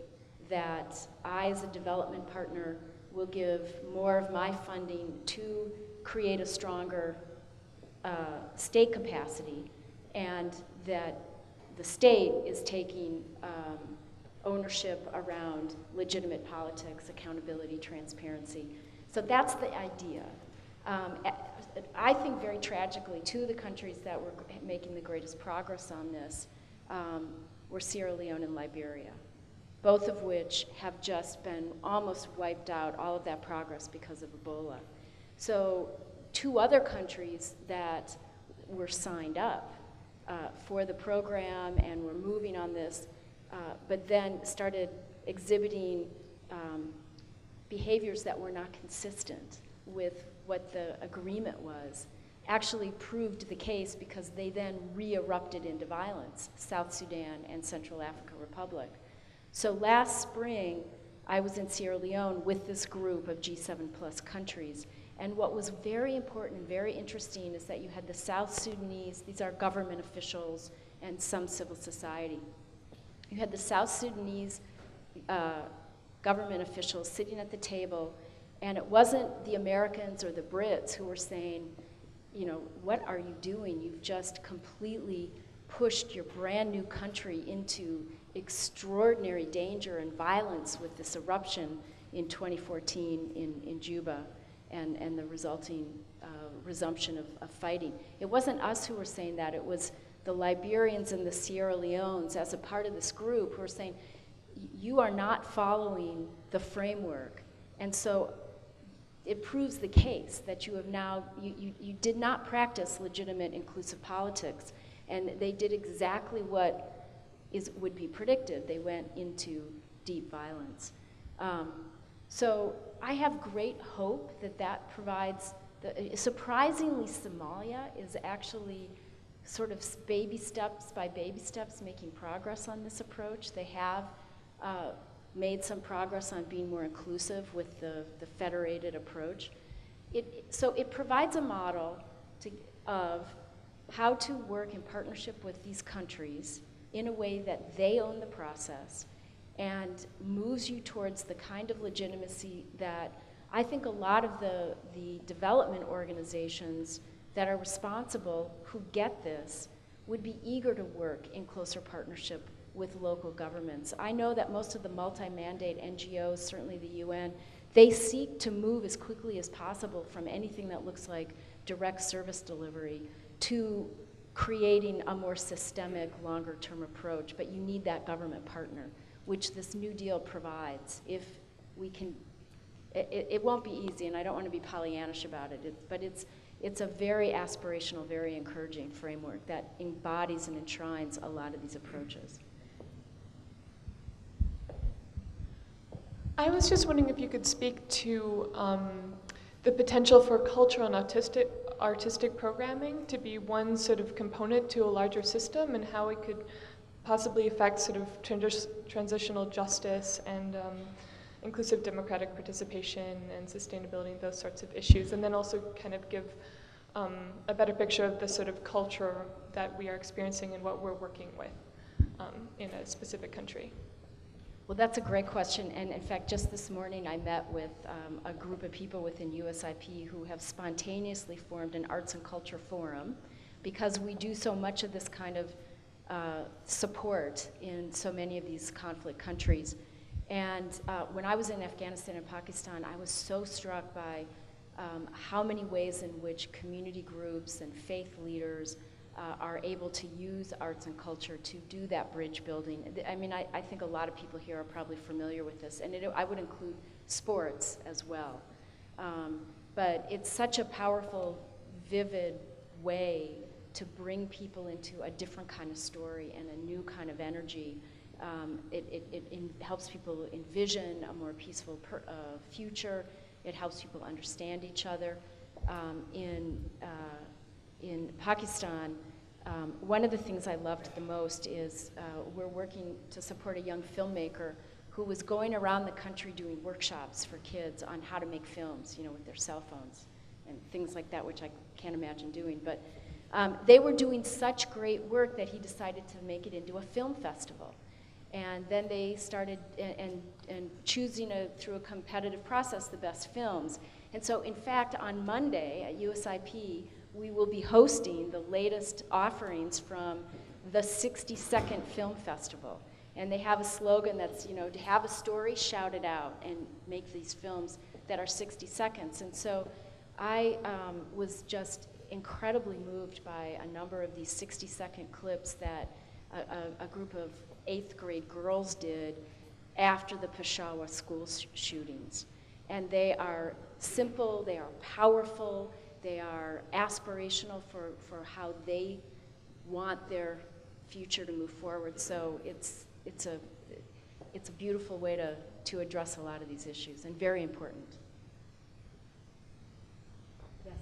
that I, as a development partner, will give more of my funding to create a stronger state capacity, and that the state is taking ownership around legitimate politics, accountability, transparency. So that's the idea. I think very tragically, two of the countries that were making the greatest progress on this were Sierra Leone and Liberia, both of which have just been almost wiped out, all of that progress because of Ebola. So two other countries that were signed up for the program and were moving on this, but then started exhibiting behaviors that were not consistent with what the agreement was, actually proved the case because they then re-erupted into violence, South Sudan and Central African Republic. So last spring, I was in Sierra Leone with this group of G7 plus countries, and what was very important and very interesting is that you had the South Sudanese, these are government officials and some civil society. You had the South Sudanese government officials sitting at the table, and it wasn't the Americans or the Brits who were saying, you know, what are you doing? You've just completely pushed your brand new country into extraordinary danger and violence with this eruption in 2014 in Juba and the resulting resumption of fighting. It wasn't us who were saying that, it was the Liberians and the Sierra Leones as a part of this group who were saying, you are not following the framework. And so it proves the case that you have now, you did not practice legitimate inclusive politics, and they did exactly what would be predicted. They went into deep violence. So I have great hope that that provides, surprisingly Somalia is actually sort of baby steps by baby steps making progress on this approach. They have made some progress on being more inclusive with the federated approach. So it provides a model of how to work in partnership with these countries in a way that they own the process and moves you towards the kind of legitimacy that I think a lot of the development organizations that are responsible who get this would be eager to work in closer partnership with local governments. I know that most of the multi-mandate NGOs, certainly the UN, they seek to move as quickly as possible from anything that looks like direct service delivery to creating a more systemic, longer-term approach, but you need that government partner, which this New Deal provides. If we can, it won't be easy, and I don't want to be Pollyannish about it, but it's a very aspirational, very encouraging framework that embodies and enshrines a lot of these approaches. I was just wondering if you could speak to the potential for cultural and artistic programming to be one sort of component to a larger system, and how it could possibly affect sort of transitional justice and inclusive democratic participation and sustainability and those sorts of issues, and then also kind of give a better picture of the sort of culture that we are experiencing and what we're working with in a specific country. Well, that's a great question, and in fact, just this morning I met with a group of people within USIP who have spontaneously formed an arts and culture forum because we do so much of this kind of support in so many of these conflict countries. And when I was in Afghanistan and Pakistan, I was so struck by how many ways in which community groups and faith leaders are able to use arts and culture to do that bridge building. I mean, I think a lot of people here are probably familiar with this, and I would include sports as well. But it's such a powerful, vivid way to bring people into a different kind of story and a new kind of energy. It helps people envision a more peaceful future. It helps people understand each other. In Pakistan, one of the things I loved the most is we're working to support a young filmmaker who was going around the country doing workshops for kids on how to make films, with their cell phones and things like that, which I can't imagine doing. But they were doing such great work that he decided to make it into a film festival. And then they started and choosing through a competitive process the best films. And so, in fact, on Monday at USIP, we will be hosting the latest offerings from the 60-second film festival. And they have a slogan that's, to have a story, shout it out, and make these films that are 60 seconds. And so I was just incredibly moved by a number of these 60-second clips that a group of 8th grade girls did after the Peshawar school shootings. And they are simple, they are powerful, they are aspirational for how they want their future to move forward. So it's a beautiful way to address a lot of these issues, and very important. Yes.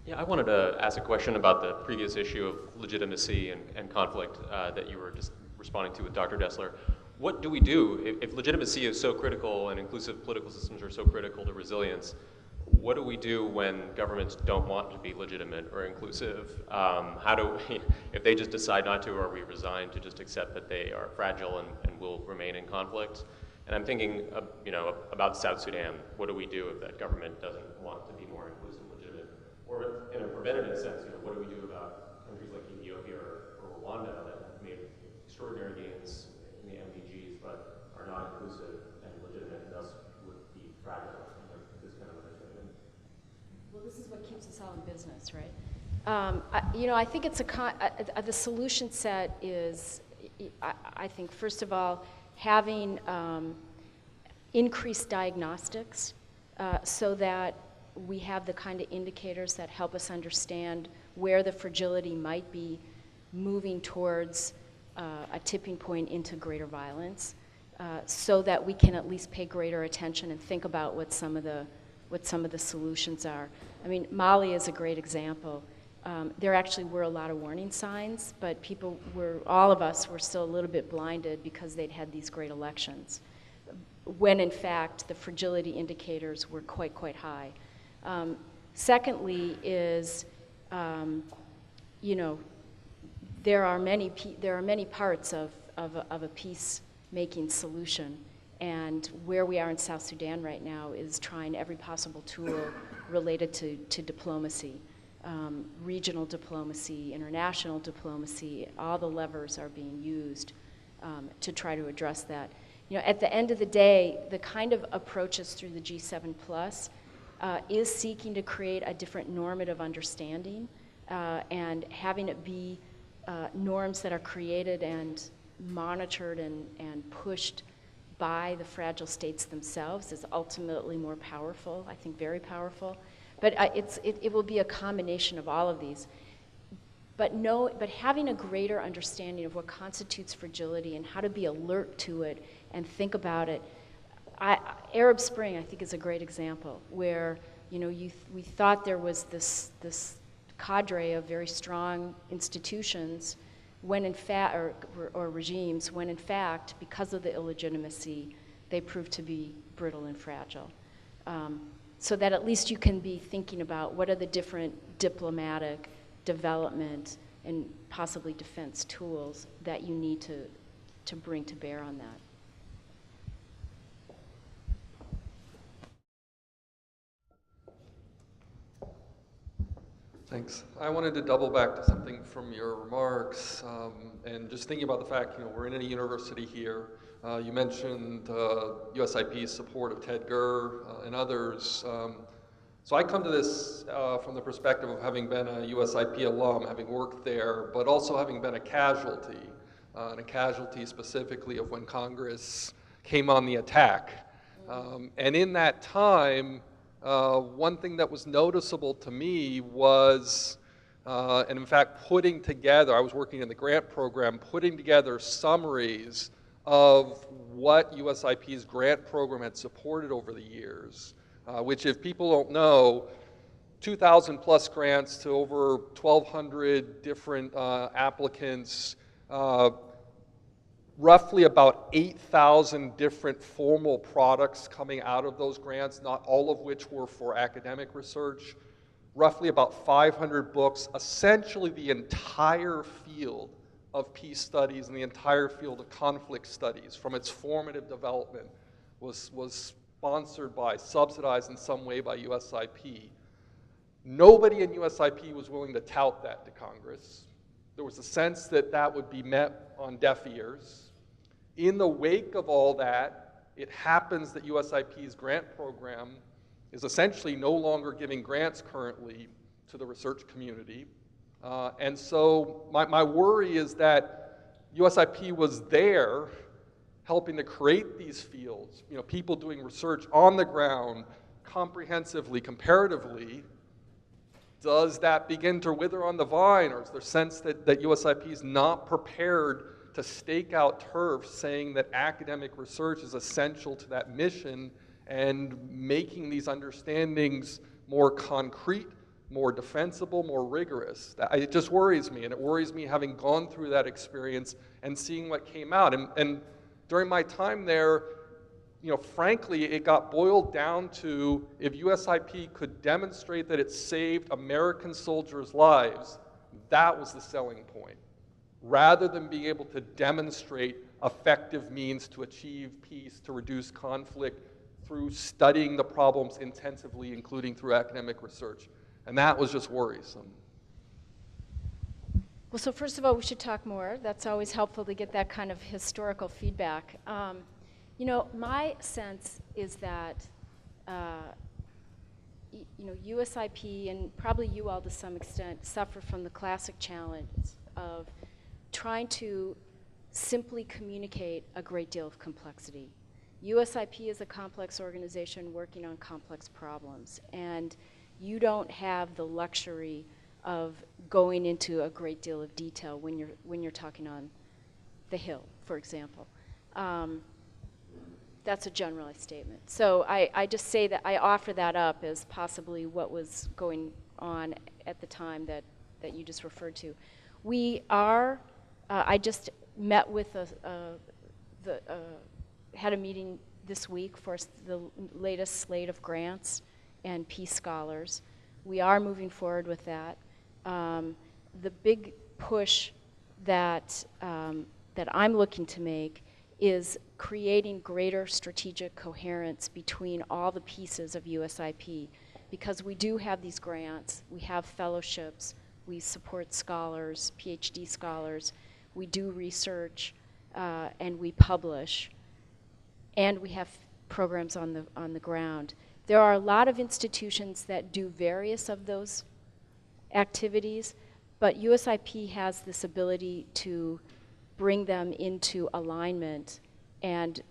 Yeah, I wanted to ask a question about the previous issue of legitimacy and conflict that you were just responding to with Dr. Dessler. What do we do if legitimacy is so critical and inclusive political systems are so critical to resilience? What do we do when governments don't want to be legitimate or inclusive? How do we, if they just decide not to, are we resigned to just accept that they are fragile and will remain in conflict? And I'm thinking, about South Sudan. What do we do if that government doesn't want to be more inclusive and legitimate? Or in a preventative sense, what do we do about countries like Ethiopia or Rwanda that have made extraordinary gains in the MDGs but are not inclusive and legitimate and thus would be fragile in this kind of understanding? Well, this is what keeps us all in business, right? I think it's the solution set is, I think, first of all, having increased diagnostics so that we have the kind of indicators that help us understand where the fragility might be moving towards a tipping point into greater violence, so that we can at least pay greater attention and think about what some of the solutions are. I mean, Mali is a great example. There actually were a lot of warning signs, but all of us were still a little bit blinded because they'd had these great elections, when in fact the fragility indicators were quite high. Secondly is, there are many parts of a peacemaking solution, and where we are in South Sudan right now is trying every possible tool related to diplomacy, regional diplomacy, international diplomacy. All the levers are being used to try to address that. At the end of the day, the kind of approaches through the G7 Plus is seeking to create a different normative understanding and having it be norms that are created and monitored and pushed by the fragile states themselves is ultimately more powerful, I think very powerful. But it will be a combination of all of these. But having a greater understanding of what constitutes fragility and how to be alert to it and think about it. Arab Spring, I think, is a great example where we thought there was this cadre of very strong institutions when in fact, or regimes, when in fact, because of the illegitimacy, they proved to be brittle and fragile. So that at least you can be thinking about what are the different diplomatic, development, and possibly defense tools that you need to bring to bear on that. Thanks. I wanted to double back to something from your remarks, and just thinking about the fact, we're in a university here. You mentioned USIP's support of Ted Gurr and others. So I come to this from the perspective of having been a USIP alum, having worked there, but also having been a casualty, and a casualty specifically of when Congress came on the attack. And in that time, one thing that was noticeable to me was, and in fact putting together, I was working in the grant program, putting together summaries of what USIP's grant program had supported over the years, which if people don't know, 2,000 plus grants to over 1,200 different applicants, roughly about 8,000 different formal products coming out of those grants, not all of which were for academic research, roughly about 500 books, essentially the entire field of peace studies and the entire field of conflict studies from its formative development was sponsored by, subsidized in some way by USIP. Nobody in USIP was willing to tout that to Congress. There was a sense that that would be met on deaf ears. In the wake of all that, it happens that USIP's grant program is essentially no longer giving grants currently to the research community. And so my worry is that USIP was there helping to create these fields, people doing research on the ground, comprehensively, comparatively. Does that begin to wither on the vine, or is there a sense that USIP is not prepared to stake out turf saying that academic research is essential to that mission and making these understandings more concrete, more defensible, more rigorous? It just worries me, and it worries me having gone through that experience and seeing what came out. And during my time there, frankly, it got boiled down to if USIP could demonstrate that it saved American soldiers' lives, that was the selling point, rather than being able to demonstrate effective means to achieve peace, to reduce conflict through studying the problems intensively, including through academic research. And that was just worrisome. Well, so first of all, we should talk more. That's always helpful to get that kind of historical feedback. My sense is that, USIP and probably you all to some extent suffer from the classic challenge of trying to simply communicate a great deal of complexity. USIP is a complex organization working on complex problems, and you don't have the luxury of going into a great deal of detail when you're talking on the Hill, for example. That's a generalized statement. So I just say that I offer that up as possibly what was going on at the time that you just referred to. We are, I just met with had a meeting this week for the latest slate of grants and peace scholars. We are moving forward with that. The big push that I'm looking to make is creating greater strategic coherence between all the pieces of USIP, because we do have these grants, we have fellowships, we support scholars, PhD scholars, we do research, and we publish, and we have programs on the ground. There are a lot of institutions that do various of those activities, but USIP has this ability to bring them into alignment and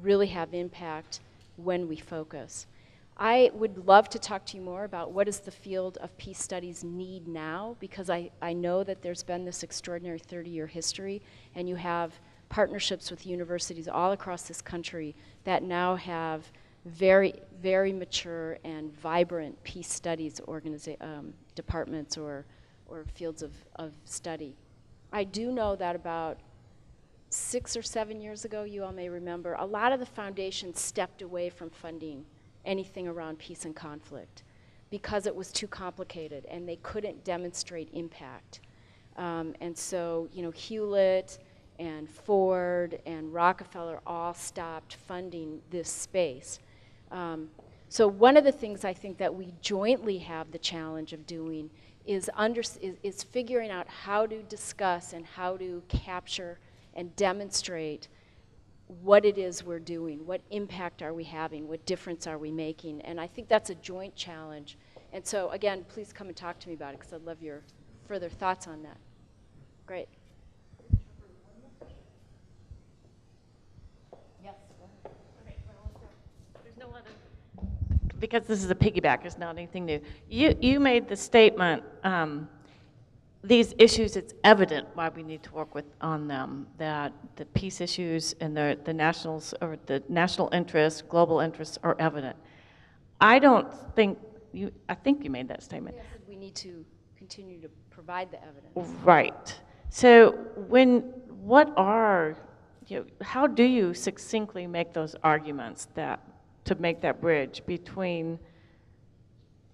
really have impact when we focus. I would love to talk to you more about what does the field of peace studies need now, because I know that there's been this extraordinary 30-year history, and you have partnerships with universities all across this country that now have very, very mature and vibrant peace studies departments or fields of study. I do know that about 6 or 7 years ago, you all may remember, a lot of the foundations stepped away from funding anything around peace and conflict because it was too complicated and they couldn't demonstrate impact. And so, Hewlett and Ford and Rockefeller all stopped funding this space. So one of the things I think that we jointly have the challenge of doing is figuring out how to discuss and how to capture and demonstrate what it is we're doing, what impact are we having, what difference are we making, and I think that's a joint challenge. And so again, please come and talk to me about it, because I'd love your further thoughts on that. Great. Yes. There's no other. Because this is a piggyback, it's not anything new. You made the statement, these issues, it's evident why we need to work on them, that the peace issues and the nationals, or the national interests, global interests are evident. I don't think I think you made that statement. Yes, we need to continue to provide the evidence. Right. So how do you succinctly make those arguments to make that bridge between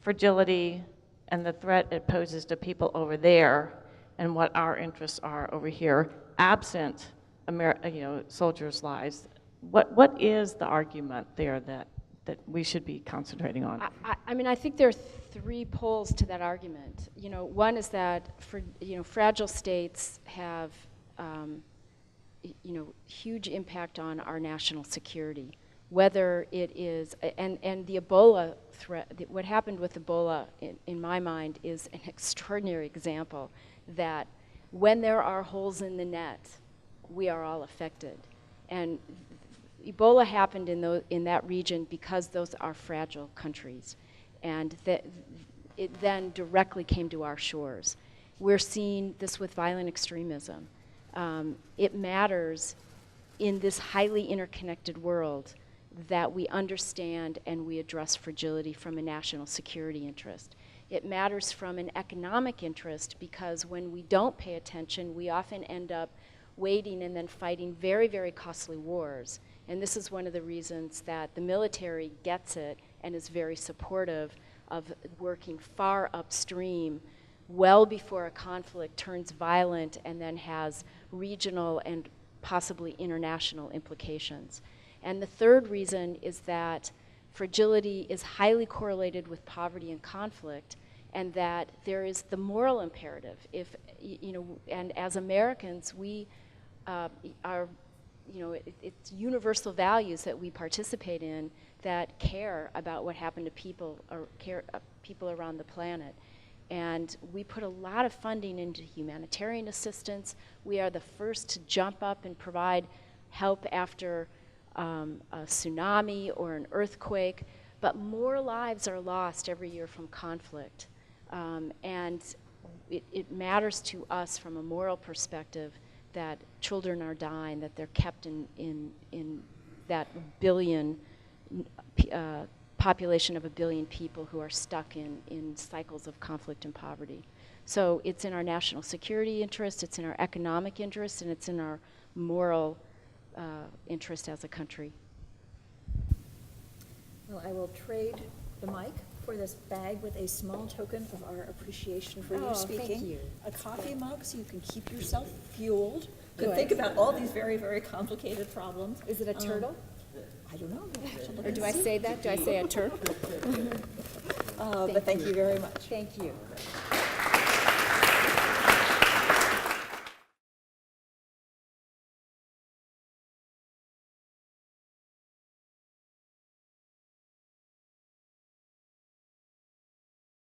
fragility and the threat it poses to people over there and what our interests are over here, absent soldiers' lives? What is the argument there that we should be concentrating on? I mean, I think there are three poles to that argument. One is that fragile states have huge impact on our national security. Whether it is, and the Ebola threat, what happened with Ebola, in my mind, is an extraordinary example that when there are holes in the net, we are all affected. And Ebola happened in that region because those are fragile countries. And it then directly came to our shores. We're seeing this with violent extremism. It matters in this highly interconnected world that we understand and we address fragility from a national security interest. It matters from an economic interest because when we don't pay attention, we often end up waiting and then fighting very, very costly wars. And this is one of the reasons that the military gets it and is very supportive of working far upstream well before a conflict turns violent and then has regional and possibly international implications. And the third reason is that fragility is highly correlated with poverty and conflict, and that there is the moral imperative. And as Americans, we it's universal values that we participate in that care about what happened to people, or people around the planet. And we put a lot of funding into humanitarian assistance. We are the first to jump up and provide help after a tsunami or an earthquake, but more lives are lost every year from conflict. And it matters to us from a moral perspective that children are dying, that they're kept in that population of 1 billion people who are stuck in cycles of conflict and poverty. So it's in our national security interest, it's in our economic interest, and it's in our moral interest as a country. Well, I will trade the mic for this bag with a small token of our appreciation for you speaking. Thank you. A coffee mug so you can keep yourself fueled to Good. think about all these very, very complicated problems. Is it a turtle? I don't know. We'll have to look Or and do I see. say that? Do I say a turtle? But thank you very much. Thank you.